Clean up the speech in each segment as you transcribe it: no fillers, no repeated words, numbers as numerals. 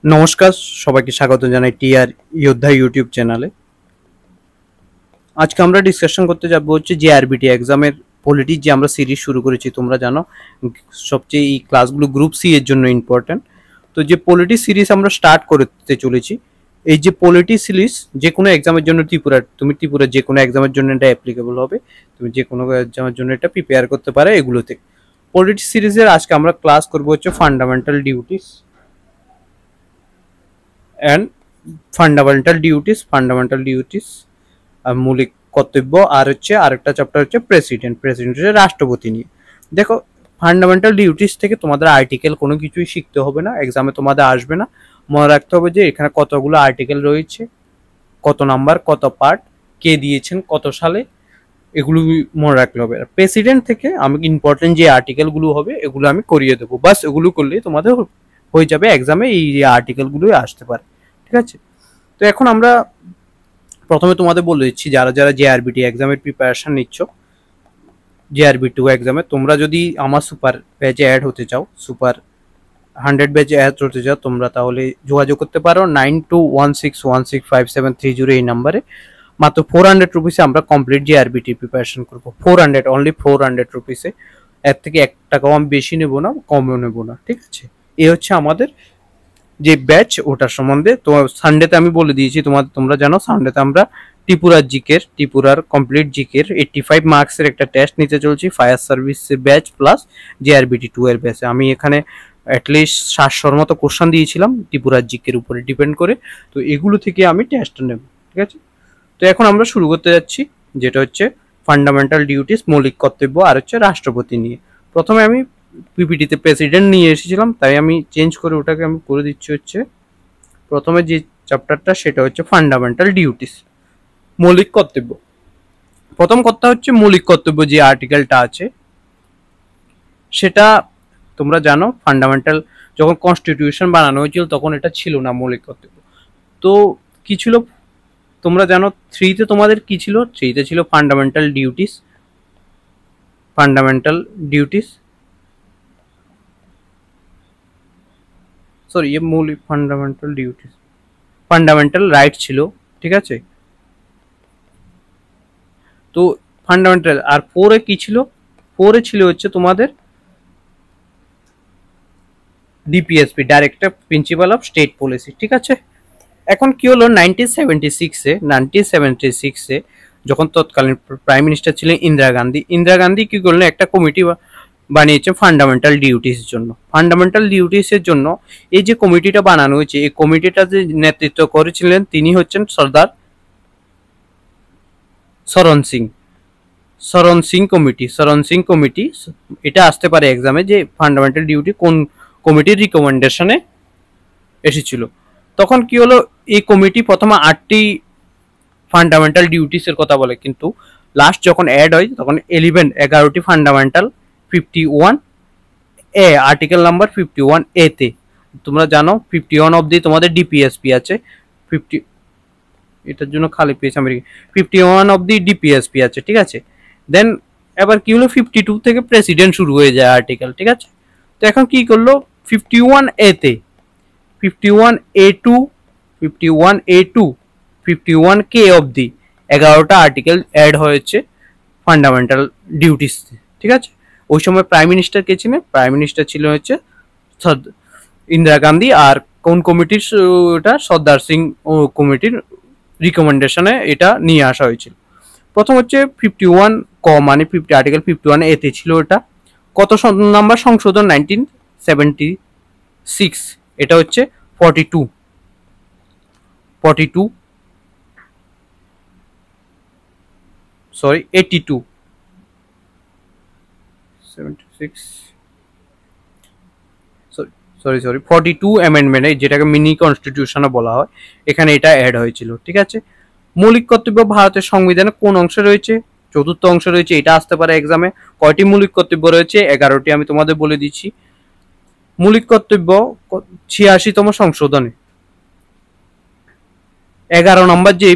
নমস্কার, সবাইকে স্বাগত জানাই টিআর যোদ্ধা ইউটিউব চ্যানেলে। আজকে আমরা ডিসকাশন করতে যাব হচ্ছে জেআরবিটি এক্সামের পলিটি যে আমরা সিরিজ শুরু করেছি। তোমরা জানো সবচেয়ে এই ক্লাসগুলো গ্রুপ সি এর জন্য ইম্পর্টেন্ট। তো যে পলিটি সিরিজ আমরা স্টার্ট করতে চলেছি, এই যে পলিটি সিরিজ যে কোনো এক্সামের জন্য ত্রিপুরার যে কোনো এক্সামের জন্য এটা অ্যাপ্লিকেবল হবে। তুমি যে কোনো এক্সামের জন্য এটা প্রিপেয়ার করতে পারো এগুলোতে। পলিটি সিরিজের আজকে আমরা ক্লাস করবো হচ্ছে fundamental duties and fundamental duties মৌলিক কর্তব্য, আর হচ্ছে আরেকটা চ্যাপ্টার হচ্ছে প্রেসিডেন্ট হচ্ছে রাষ্ট্রপতি নিয়ে। দেখো, ফান্ডামেন্টাল ডিউটিস থেকে তোমাদের আর্টিকেল কোনো কিছুই শিখতে হবে না, এক্সামে তোমাদের আসবে না। মনে রাখতে হবে যে এখানে কতগুলো আর্টিকেল রয়েছে, কত নাম্বার, কত পার্ট, কে দিয়েছেন, কত সালে, এগুলো মনে রাখতে হবে। প্রেসিডেন্ট থেকে আমি ইম্পর্টেন্ট যে আর্টিকেলগুলো হবে এগুলো আমি করিয়ে দেবো, বাস এগুলো করলে তোমাদের হয়ে যাবে। এক্সামে এই আর্টিকেলগুলোই আসতে পারে, ঠিক আছে? তো এখন আমরা প্রথমে তোমাদের বলে দিচ্ছি, যারা যারা জেআরবিটি এক্সামের প্রিপারেশন নিচ্ছ, জেআরবি 2 এক্সামে তোমরা যদি আমার সুপার ব্যাচে অ্যাড হতে চাও, সুপার 100 ব্যাচে অ্যাড হতে চাও, তোমরা তাহলে যোগাযোগ করতে পারো 9216165730 এই নাম্বারে। মাত্র 400 রুপিসে আমরা কমপ্লিট জেআরবিটি প্রিপারেশন করবো। 400 অনলি 400 রুপিসে। এর থেকে 1 টাকাও আমি বেশি নেবো না, কমও নেবো না, ঠিক আছে? এ হচ্ছে আমাদের যে ব্যাচ, ওটার সম্বন্ধে। তো সানডেতে আমি বলে দিয়েছি, তোমরা জানো সানডেতে আমরা ত্রিপুরার কমপ্লিট জিকের 85 মার্কসের একটা টেস্ট নিতে চলছি, ফায়ার সার্ভিসের ব্যাচ প্লাস জেআরবিটি 2 এর ব্যাচে। আমি এখানে অ্যাটলিস্ট 700-র মতো কোশ্চেন দিয়েছিলাম ত্রিপুরার জিকের উপরে ডিপেন্ড করে। তো এগুলো থেকে আমি টেস্ট নেব, ঠিক আছে? তো এখন আমরা শুরু করতে যাচ্ছি, যেটা হচ্ছে ফান্ডামেন্টাল ডিউটিস, মৌলিক কর্তব্য, আর হচ্ছে রাষ্ট্রপতি নিয়ে। প্রথমে আমি পিপিটিতে প্রেসিডেন্ট নিয়ে এসেছিলাম, তাই আমি চেঞ্জ করে ওটাকে আমি করে দিচ্ছি হচ্ছে প্রথমে যে চ্যাপ্টারটা, সেটা হচ্ছে ফান্ডামেন্টাল ডিউটিস, মৌলিক কর্তব্য। প্রথম কথা হচ্ছে মৌলিক কর্তব্য যে আর্টিকেলটা আছে, সেটা তোমরা জানো ফান্ডামেন্টাল যখন কনস্টিটিউশন বানানো হয়েছিল তখন এটা ছিল না মৌলিক কর্তব্য। তো কি ছিল তোমরা জানো, 3তে তোমাদের কি ছিল? 3তে ছিল ফান্ডামেন্টাল ডিউটিস সরি মৌলিক ফান্ডামেন্টাল রাইট ছিল, ঠিক আছে? তো ফান্ডামেন্টাল। আর 4-এ কি ছিল? 4-এ ছিল হচ্ছে তোমাদের DPSP, director principal of state policy, ঠিক আছে? এখন কি হলো, 1976-এ যখন তৎকালীন প্রাইম মিনিস্টার ছিলেন ইন্দিরা গান্ধী কি করলেন, একটা কমিটি বানিয়েছে ফান্ডামেন্টাল ডিউটিস জন্য। ফান্ডামেন্টাল ডিউটিসের জন্য এই যে কমিটিটা বানানো হয়েছে, এই কমিটিটা যে নেতৃত্ব করেছিলেন তিনি হচ্ছেন সর্দার শরণ সিং কমিটি। এটা আসতে পারে এক্সামে যে ফান্ডামেন্টাল ডিউটি কোন কমিটির রিকমেন্ডেশনে এসেছিল। তখন কি হলো, এই কমিটি প্রথমে 8টি ফান্ডামেন্টাল ডিউটিসের কথা বলে, কিন্তু লাস্ট যখন অ্যাড হয় তখন 11টি ফান্ডামেন্টাল 51 এ, আর্টিকেল নাম্বার 51 এ তে। তোমরা জানো 51 অবধি তোমাদের ডিপিএসপি আছে, 50 এটার জন্য খালি পেজ আমি 51 অবধি ডিপিএসপি আছে, ঠিক আছে? দেন এবার কি হলো, 52 থেকে প্রেসিডেন্ট শুরু হয়ে যায় আর্টিকেল, ঠিক আছে? তো এখন কি করলো, 51 এ তে 51A2 51A2 51K অবধি 11টা আর্টিকেল অ্যাড হয়েছে ফান্ডামেন্টাল ডিউটিস, ঠিক আছে? ওই সময় প্রাইম মিনিস্টার কে ছিলেন? প্রাইম মিনিস্টার ছিল হচ্ছে ইন্দিরা গান্ধী। আর কোন কমিটির? ওটা সর্দার সিং কমিটির রিকমেন্ডেশনে এটা নিয়ে আসা হয়েছিল। প্রথম হচ্ছে 51 ক, মানে আর্টিকেল 51 এ তে ছিল এটা। কত নাম্বার সংশোধন? 1976। এটা হচ্ছে 42 সরি 82 76 সরি 42 অ্যামেন্ডমেন্ট, যেটাকে মিনি কনস্টিটিউশনও বলা হয়, এখানে এটা অ্যাড হয়েছিল, ঠিক আছে? মৌলিক কর্তব্য ভারতের সংবিধানে কোন অংশে রয়েছে? 4র্থ অংশে রয়েছে। এটা আসতে পারে এক্সামে। কয়টি মৌলিক কর্তব্য রয়েছে? 11টি। আমি তোমাদের বলে দিচ্ছি। মৌলিক কর্তব্য 86তম সংশোধনে 11 নম্বর যে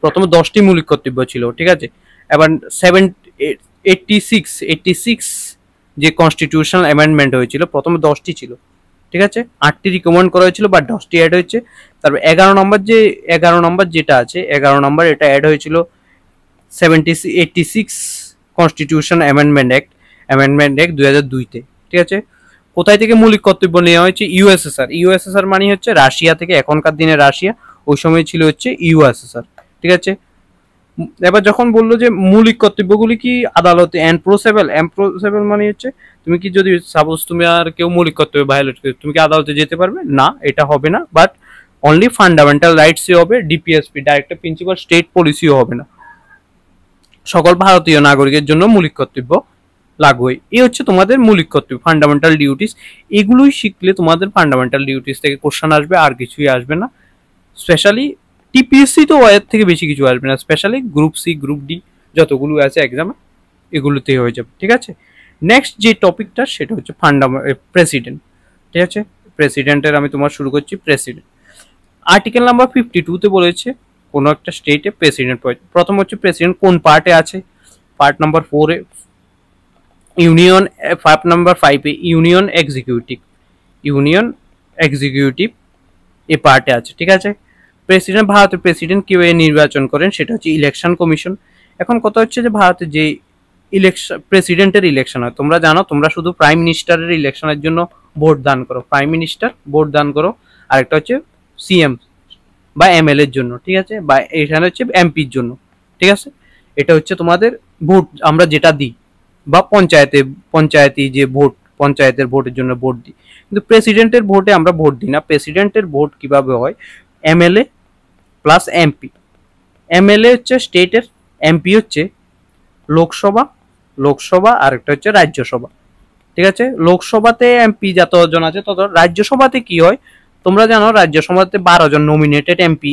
প্রথমে 10টি মৌলিক কর্তব্য ছিল, ঠিক আছে? এবার 86 যে কনস্টিটিউশনাল অ্যামেন্ডমেন্ট হয়েছিল, প্রথমে 10টি ছিল, ঠিক আছে, 8টি রিকমেন্ড করা হয়েছিল বা 10টি অ্যাড হয়েছে। তারপর 11 নম্বর যেটা আছে, 11 নম্বর এটা অ্যাড হয়েছিল 86 কনস্টিটিউশন অ্যামেন্ডমেন্ট অ্যাক্ট 2002-তে। ঠিক আছে, কোথায় থেকে মৌলিক কর্তব্য নেওয়া হয়েছে? ইউএসএসআর মানে হচ্ছে রাশিয়া থেকে, এখনকার দিনে রাশিয়া, ওই সময় ছিল হচ্ছে ইউএসএসআর। ঠিক আছে, এবার যখন বললো যে মৌলিক কর্তব্যগুলি কি আদালতে এনফোর্সেবল মানে হচ্ছে তুমি কি যদি সাপোজ তুমি আর কেউ মৌলিক কর্তব্য ভায়োলেট করে তুমি কি আদালতে যেতে পারবে না, এটা হবে না। বাট অনলি ফান্ডামেন্টাল রাইটসই হবে, ডিপিএসপি ডাইরেক্টর প্রিন্সিপাল স্টেট পলিসিও হবে না। সকল ভারতীয় নাগরিকের জন্য মৌলিক কর্তব্য লাগু হয়। এই হচ্ছে তোমাদের মৌলিক কর্তব্য, ফান্ডামেন্টাল ডিউটিস। এগুলোই শিখলে তোমাদের ফান্ডামেন্টাল ডিউটিস থেকে কোশ্চেন আসবে, আর কিছুই আসবে না। স্পেশালি টিপিএসসি তো এর থেকে বেশি কিছু আসবে না, specially group C group D যতগুলো আছে এক্সামে এগুলোতেই হয়ে যাবে। ঠিক আছে, নেক্সট যে টপিকটা সেটা হচ্ছে প্রেসিডেন্ট। ঠিক আছে, প্রেসিডেন্টের আমি তোমার শুরু করছি। প্রেসিডেন্ট আর্টিকেল নাম্বার 52-তে বলেছে কোনো একটা স্টেটে প্রেসিডেন্ট। প্রথম হচ্ছে প্রেসিডেন্ট কোন পার্টে আছে, পার্ট নাম্বার 4-এ ইউনিয়ন, পার্ট নাম্বার 5-এ ইউনিয়ন এক্সিকিউটিভ এই পার্টে আছে। ঠিক আছে, ভারতের প্রেসিডেন্ট কিভাবে নির্বাচন করেন সেটা হচ্ছে ইলেকশন কমিশন। এখন কথা হচ্ছে যে ভারতের যে প্রেসিডেন্টের ইলেকশন হয়, তোমরা জানো, তোমরা শুধু প্রাইম মিনিস্টারের ইলেকশনের জন্য ভোট দান করো, প্রাইম মিনিস্টার ভোট দান করো। আরেকটা হচ্ছে সিএম বা এমএলএ এর জন্য। ঠিক আছে, বা এখানে হচ্ছে এমপির জন্য। ঠিক আছে, এটা হচ্ছে তোমাদের ভোট আমরা যেটা দিই, বা পঞ্চায়েতি যে ভোট, পঞ্চায়েতের ভোটের জন্য ভোট দিই। কিন্তু প্রেসিডেন্টের ভোটে আমরা ভোট দিই না। প্রেসিডেন্টের ভোট কিভাবে হয়, এমএলএ প্লাস এমপি। এমএলএ হচ্ছে স্টেটের, এমপি হচ্ছে লোকসভা আর একটা হচ্ছে রাজ্যসভা। ঠিক আছে, লোকসভাতে এমপি যতজন আছে তত, রাজ্যসভাতে কি হয় তোমরা জানো, রাজ্যসভাতে 12 জন নমিনেটেড এমপি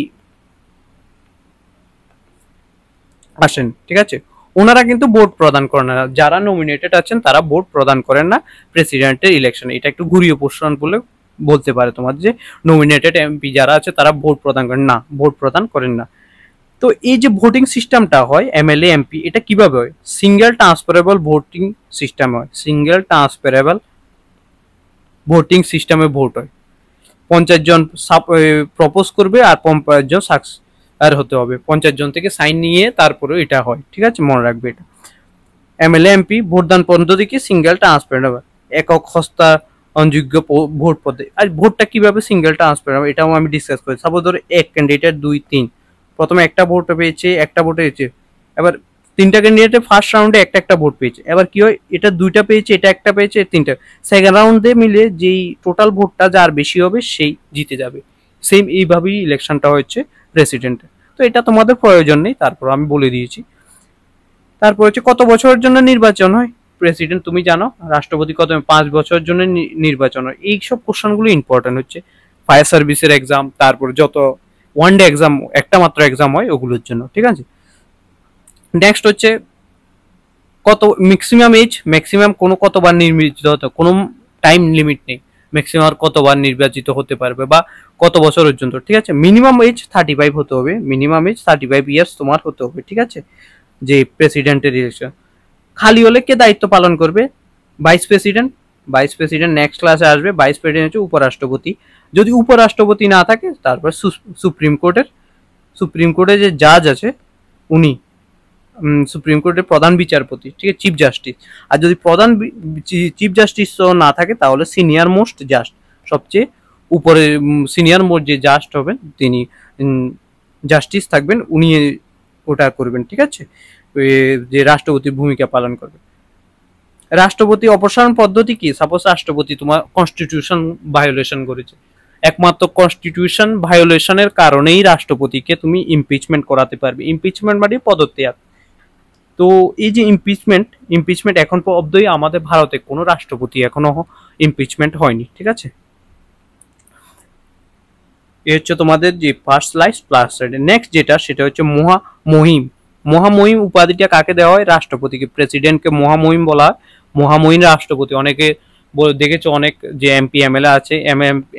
আসেন। ঠিক আছে, ওনারা কিন্তু ভোট প্রদান করেন না, যারা নমিনেটেড আছেন তারা ভোট প্রদান করেন না প্রেসিডেন্টের ইলেকশনে। এটা একটু ঘুরিয়ে প্রশ্ন বলে বলতে পারে তোমার, যে নমিনেটেড এমপি যারা আছে তারা ভোট প্রদান করেন না, ভোট প্রদান করেন না। তো এই যে ভোটিং সিস্টেমটা হয় এমএলএ এমপি, এটা কিভাবে হয়? সিঙ্গেল ট্রান্সফারেবল ভোটিং সিস্টেম হয়, সিঙ্গেল ট্রান্সফারেবল ভোটিং সিস্টেমে ভোট হয়। 50 জন প্রপোজ করবে আর 50 জন আর হতে হবে, 50 জন থেকে সাইন নিয়ে তারপরে এটা হয়। ঠিক আছে, মনে রাখবে এটা। এমএলএ এমপি ভোটদান পদ্ধতি কি সিঙ্গেল ট্রান্সপারেন্ট হবে, একক হস্তা অযোগ্য ভোট পদ্ধতি। আর ভোটটা কিভাবে সিঙ্গেল ট্রান্সপারেন্ট হবে এটাও আমি ডিসকাস করি। সাপোজ ধরো এক ক্যান্ডিডেট 2 3, প্রথমে একটা ভোট পেয়েছে, একটা ভোট পেয়েছে, এবার 3টা ক্যান্ডিডেটে ফার্স্ট রাউন্ডে একটা ভোট পেয়েছে। এবার কি হয়, এটা 2টা পেয়েছে, এটা একটা পেয়েছে, 3টা, সেকেন্ড রাউন্ডে মিলে যেই টোটাল ভোটটা যার বেশি হবে সেই জিতে যাবে। সেম এইভাবেই ইলেকশনটা হচ্ছে প্রেসিডেন্টের। তো এটা তোমাদের প্রয়োজন নেই, তারপর আমি বলে দিয়েছি। তারপর হচ্ছে কত বছরের জন্য নির্বাচন হয় প্রেসিডেন্ট, তুমি জানো। রাষ্ট্রপতি কত 5 বছরের জন্য নির্বাচন হয়। এইসব কোশ্চেনগুলো ইম্পর্টেন্ট হচ্ছে ফায়ার সার্ভিসের এক্সাম, তারপর যত ওয়ান ডে এক্সাম, একটা মাত্র এক্সাম হয় ওগুলোর জন্য। ঠিক আছে, নেক্সট হচ্ছে কত ম্যাক্সিমাম কতবার নির্বাচিত হতে, কোনো টাইম লিমিট নেই, ম্যাক্সিমাম কতবার নির্বাচিত হতে পারবে বা কত বছর পর্যন্ত। ঠিক আছে, মিনিমাম এজ 35 হতে হবে, মিনিমাম এজ 35 ইয়ার্স তোমার হতে হবে। ঠিক আছে, যে প্রেসিডেন্টের ইলেকশন খালি হলে কে দায়িত্ব পালন করবে? ভাইস প্রেসিডেন্ট নেক্সট ক্লাসে আসবে। ভাইস প্রেসিডেন্ট হচ্ছে উপরাষ্ট্রপতি। যদি উপরাষ্ট্রপতি না থাকে তারপর সুপ্রিম কোর্টের যে জাজ আছে উনি, সুপ্রিম কোর্টের প্রধান বিচারপতি, ঠিক আছে, চিফ জাস্টিস। আর যদি চিফ জাস্টিস না থাকে তাহলে সিনিয়র মোস্ট জাস্ট, সবচেয়ে উপরে সিনিয়র মোস্ট যে জাস্ট হবেন তিনি জাস্টিস থাকবেন, উনি ওটা করবেন। ঠিক আছে, যে রাষ্ট্রপতির ভূমিকা পালন করবে। রাষ্ট্রপতি অপসারণ পদ্ধতি কি? সাপোজ রাষ্ট্রপতি তোমার কনস্টিটিউশন ভায়োলেশন করেছে, একমাত্র কনস্টিটিউশন ভায়োলেশনের কারণেই রাষ্ট্রপতিকে তুমি ইমপিচমেন্ট করাতে পারবে। ইমপিচমেন্ট মানে পদত্যাগ। তো এই যে ইমপিচমেন্ট এখন অব্দি আমাদের ভারতে কোনো রাষ্ট্রপতি এখনো ইমপিচমেন্ট হয়নি। ঠিক আছে, এই হচ্ছে তোমাদের যে first slide plus side. Next যেটা সেটা হচ্ছে মহামহিম উপাধিটা কাকে দেওয়া হয়? রাষ্ট্রপতিকে। প্রেসিডেন্টকে মহামহিম বলা হয়, মহামহিম রাষ্ট্রপতি। অনেকে দেখেছো, অনেক যে এমপি এমএলএ আছে,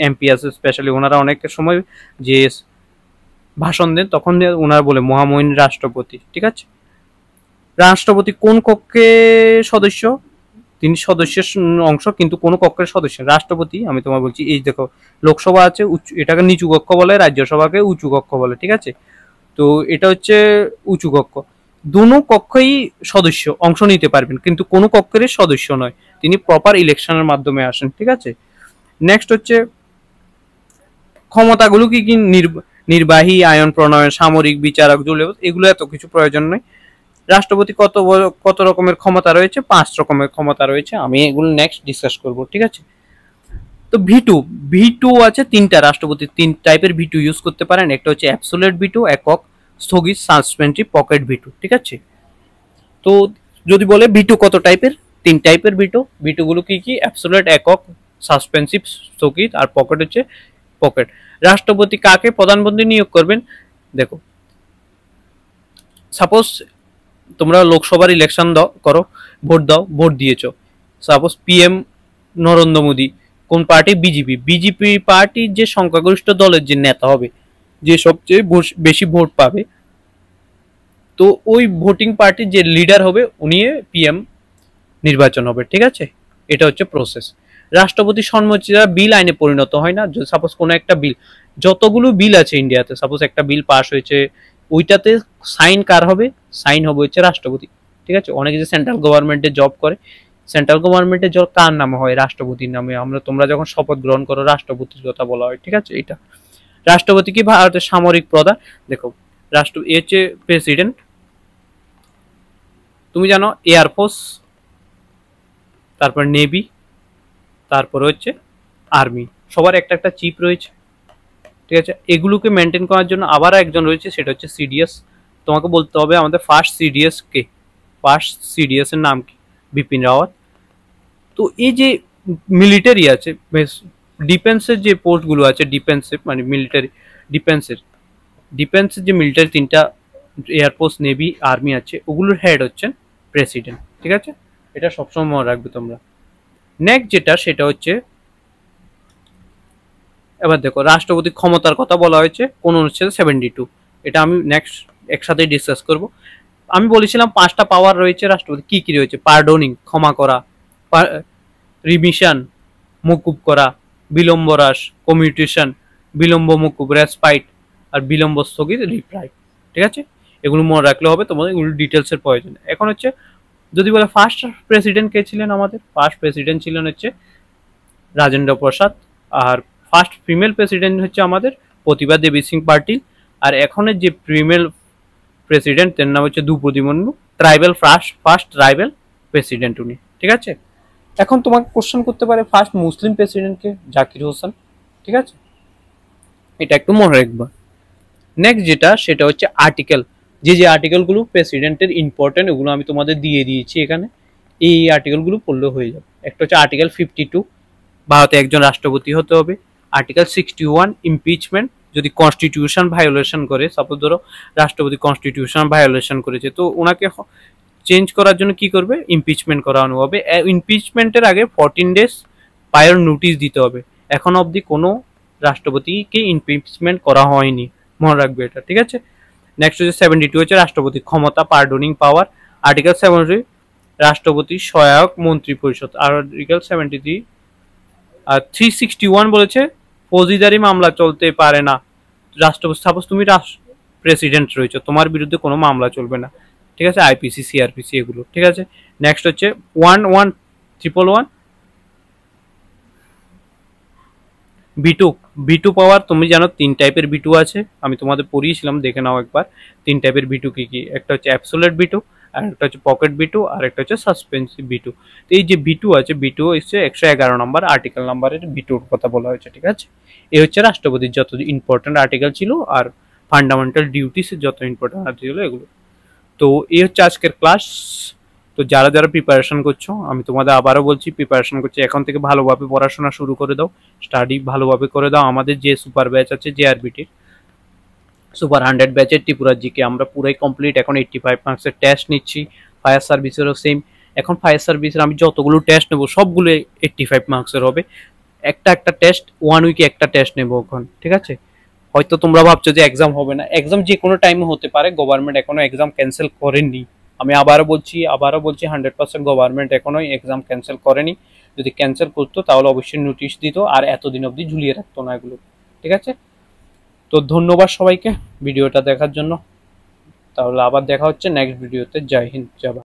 এমপি আছে স্পেশালি, ওনারা অনেকের সময় যে ভাষণ দেন তখন ওনারা বলে মহামহিম রাষ্ট্রপতি। ঠিক আছে, রাষ্ট্রপতি কোন কক্ষে সদস্য? তিনি সদস্যের অংশ কিন্তু কোনো কক্ষের সদস্য। রাষ্ট্রপতি আমি তোমার বলছি, এই দেখো লোকসভা আছে এটাকে নিচু কক্ষ বলে, রাজ্যসভাকে উঁচু কক্ষ বলে, ঠিক আছে। তো এটা হচ্ছে উঁচু কক্ষ। দুনো কক্ষই সদস্য অংশ নিতে পারবেন কিন্তু কোনো কক্ষেরই সদস্য নয়, তিনি প্রপার ইলেকশনের মাধ্যমে আসেন, ঠিক আছে। নেক্সট হচ্ছে ক্ষমতাগুলো কি কি, নির্বাহী, আইন প্রণয়ন, সামরিক, বিচারক, জুলে, এগুলো এত কিছু প্রয়োজন নেই। রাষ্ট্রপতি কত রকমের ক্ষমতা রয়েছে? 5 রকমের ক্ষমতা রয়েছে, আমি এগুলো নেক্সট ডিসকাস করব, ঠিক আছে। তো ভি টু আছে তিনটা, রাষ্ট্রপতি 3 টাইপের ভি টু ইউজ করতে পারেন। একটা হচ্ছে অ্যাবসোলিউট ভি টু, একক, স্থগিত, সাসপেন্সিভ, পকেট ভি টু, ঠিক আছে। তো যদি বলে ভি টু কত টাইপের, 3 টাইপের ভি টু গুলো কি কি? অ্যাবসোলিউট, একক, সাসপেন্সিভ, স্থগিত, আর পকেট হচ্ছে পকেট। রাষ্ট্রপতি কাকে প্রধানমন্ত্রী নিয়োগ করবেন? দেখো সাপোজ তোমরা লোকসভার ইলেকশন করো, ভোট দিয়েছো, সাপোজ পিএম নরেন্দ্র মোদী, কোন পার্টি? বিজেপি পার্টির যে সংখ্যাগরিষ্ঠ দলের যে নেতা হবে, যে সবচেয়ে বেশি ভোট পাবে, তো ওই ভোটিং পার্টির যে লিডার হবে উনি পিএম নির্বাচন হবে, ঠিক আছে। এটা হচ্ছে প্রসেস। রাষ্ট্রপতি সম্মতি দ্বারা বিল আইনে পরিণত হয় না। সাপোজ কোনো একটা বিল, যতগুলো বিল আছে ইন্ডিয়াতে, সাপোজ একটা বিল পাস হয়েছে, ওইটাতে সাইন কার হবে? সাইন হবে হচ্ছে রাষ্ট্রপতি, ঠিক আছে। অনেকে যে সেন্ট্রাল গভর্নমেন্টে জব করে, সেন্ট্রাল গভর্নমেন্টের জব কার নামে হয়? রাষ্ট্রপতির নামে। তোমরা যখন শপথ গ্রহণ করো রাষ্ট্রপতির কথা বলা হয়, ঠিক আছে। এটা রাষ্ট্রপতি কি ভারতের সামরিক প্রধান? দেখো রাষ্ট্র হচ্ছে প্রেসিডেন্ট, তুমি জানো এয়ারফোর্স, তারপর নেভি, তারপর হচ্ছে আর্মি, সবার একটা একটা চিফ রয়েছে, ঠিক আছে। এগুলোকে মেনটেন করার জন্য আবার একজন রয়েছে, সেটা হচ্ছে সিডিএস। তোমাকে বলতে হবে আমাদের ফার্স্ট সিডিএস কে, ফার্স্ট সিডিএস এর নাম কি? বিপিন রাওয়াত। তো এই যে মিলিটারি আছে, ডিফেন্সের যে পোস্টগুলো আছে, ডিফেন্সের মানে মিলিটারি, ডিফেন্সের যে মিলিটারি 3টা এয়ারফোর্স, নেভি, আর্মি আছে, ওগুলোর হেড হচ্ছেন প্রেসিডেন্ট, ঠিক আছে। এটা সবসময় মনে রাখবে তোমরা। নেক্সট যেটা সেটা হচ্ছে, এবার দেখো রাষ্ট্রপতির ক্ষমতার কথা বলা হয়েছে কোন অনুচ্ছেদে? 72। এটা আমি নেক্সট একসাথে ডিসকাস করব। আমি বলেছিলাম 5টা পাওয়ার রয়েছে রাষ্ট্রপতি, কি কি রয়েছে? পার্ডোনিং, ক্ষমা করা, রিমিশন, মকুব করা, বিলম্ব হ্রাস, কমিউটেশন, বিলম্ব মকুব, রেসপাইট, আর বিলম্ব স্থগিত, রিপ্রাই, ঠিক আছে। এগুলো মনে রাখলে হবে, তোমাদের এগুলো ডিটেলসের প্রয়োজন। এখন হচ্ছে যদি বলে ফার্স্ট প্রেসিডেন্ট কে ছিলেন, আমাদের ফার্স্ট প্রেসিডেন্ট ছিলেন হচ্ছে রাজেন্দ্র প্রসাদ, আর ফার্স্ট ফিমেল প্রেসিডেন্ট হচ্ছে আমাদের প্রতিভা দেবী সিং পাটিল, আর এখনের যে ফিমেল প্রেসিডেন্ট তার নাম হচ্ছে Droupadi Murmu, first tribal president উনি, ঠিক আছে। এখন তোমাকে কোশ্চেন করতে পারে ফার্স্ট মুসলিম প্রেসিডেন্টকে? জাকির হোসেন, ঠিক আছে। এটা একটু মনে রাখবা। নেক্সট যেটা সেটা হচ্ছে আর্টিকেল, যে আর্টিকেলগুলো প্রেসিডেন্টের ইম্পর্টেন্ট, ওগুলো আমি তোমাদের দিয়ে দিয়েছি এখানে, এই আর্টিকেলগুলো পড়লে হয়ে যাবে। একটা হচ্ছে আর্টিকেল 52, ভারতে একজন রাষ্ট্রপতি হতে হবে। আর্টিকেল 61, ইমপিচমেন্ট, যদি কনস্টিটিউশন ভায়োলেশন করে, সাপোজ ধরো রাষ্ট্রপতি কনস্টিটিউশন ভায়োলেশন করেছে, তো ওনাকে চেঞ্জ করার জন্য কি করবে? ইমপিচমেন্ট করানো হবে। ইমপিচমেন্টের আগে 14 ডেজ প্রায়র নোটিশ দিতে হবে। এখন অবধি কোনো রাষ্ট্রপতিকে ইমপিচমেন্ট করা হয়নি, মনে রাখবে এটা, ঠিক আছে। নেক্সট হচ্ছে 72 হচ্ছে রাষ্ট্রপতি ক্ষমতা, পার্ডোনিং পাওয়ার। আর্টিকেল 73, রাষ্ট্রপতি সহায়ক মন্ত্রী পরিষদ। আর্টিকেল 73 আর 361 বলেছে ফৌজদারি মামলা চলতে পারে না। রাষ্ট্রপতি, সাপোজ তুমি প্রেসিডেন্ট রয়েছে, তোমার বিরুদ্ধে কোনো মামলা চলবে না, ঠিক আছে। আইপিসি, সিআরপিসি, এগুলো, ঠিক আছে। নেক্সট হচ্ছে 1111 ভি টু পাওয়ার। তুমি জানো 3 টাইপের ভি টু আছে, আমি তোমাদের পড়িয়েছিলাম, দেখে নাও একবার 3 টাইপের ভি টু কি কি। একটা হচ্ছে অ্যাবসোলিউট ভি টু, আর একটা হচ্ছে পকেট ভি টু, আর একটা হচ্ছে সাসপেন্সিভ ভি টু। তো এই যে ভি টু আছে, ভি টু হচ্ছে 111 নম্বর আর্টিকেল নাম্বারের ভি টুর কথা বলা হয়েছে, ঠিক আছে। এই হচ্ছে রাষ্ট্রপতির যত ইম্পর্টেন্ট আর্টিকেল ছিল আর ফান্ডামেন্টাল ডিউটিস যত ইম্পর্টেন্ট আর্টিকেল এগুলো। তো এই হচ্ছে আজকের ক্লাস। তো যারা যারা প্রিপারেশন করছো, আমি তোমাদের আবারও বলছি, প্রিপারেশন করছি এখন থেকে ভালোভাবে পড়াশোনা শুরু করে দাও, স্টাডি ভালোভাবে করে দাও। আমাদের যে সুপার ব্যাচ আছে জেআরবিটির সুপার 100 ব্যাচের ত্রিপুরা জিকে আমরা পুরাই কমপ্লিট। এখন 85 মার্কসের টেস্ট নিচ্ছি। ফায়ার সার্ভিসেরও সেম। এখন ফায়ার সার্ভিসের আমি যতগুলো টেস্ট নেবো সবগুলো 85 মার্কসের হবে। একটা টেস্ট, 1 উইকে একটা টেস্ট নেবো এখন, ঠিক আছে। হয়তো তোমরা ভাবছো যে এক্সাম হবে না, এক্সাম যে কোনো টাইমে হতে পারে, গভর্নমেন্ট এখনো এক্সাম ক্যান্সেল করেননি, আমি আবারও বলছি 100% গভর্নমেন্ট এখনোই এক্সাম ক্যান্সেল করেনি। যদি ক্যান্সেল করতো তাহলে অবশ্যই নোটিশ দিত, আর এতদিন অবধি ঝুলিয়ে রাখতো না এগুলো। ঠিক আছে, তো ধন্যবাদ সবাইকে ভিডিওটা দেখার জন্য। তাহলে আবার দেখা হচ্ছে নেক্সট ভিডিওতে। জয় হিন্দ, জয় ভারত।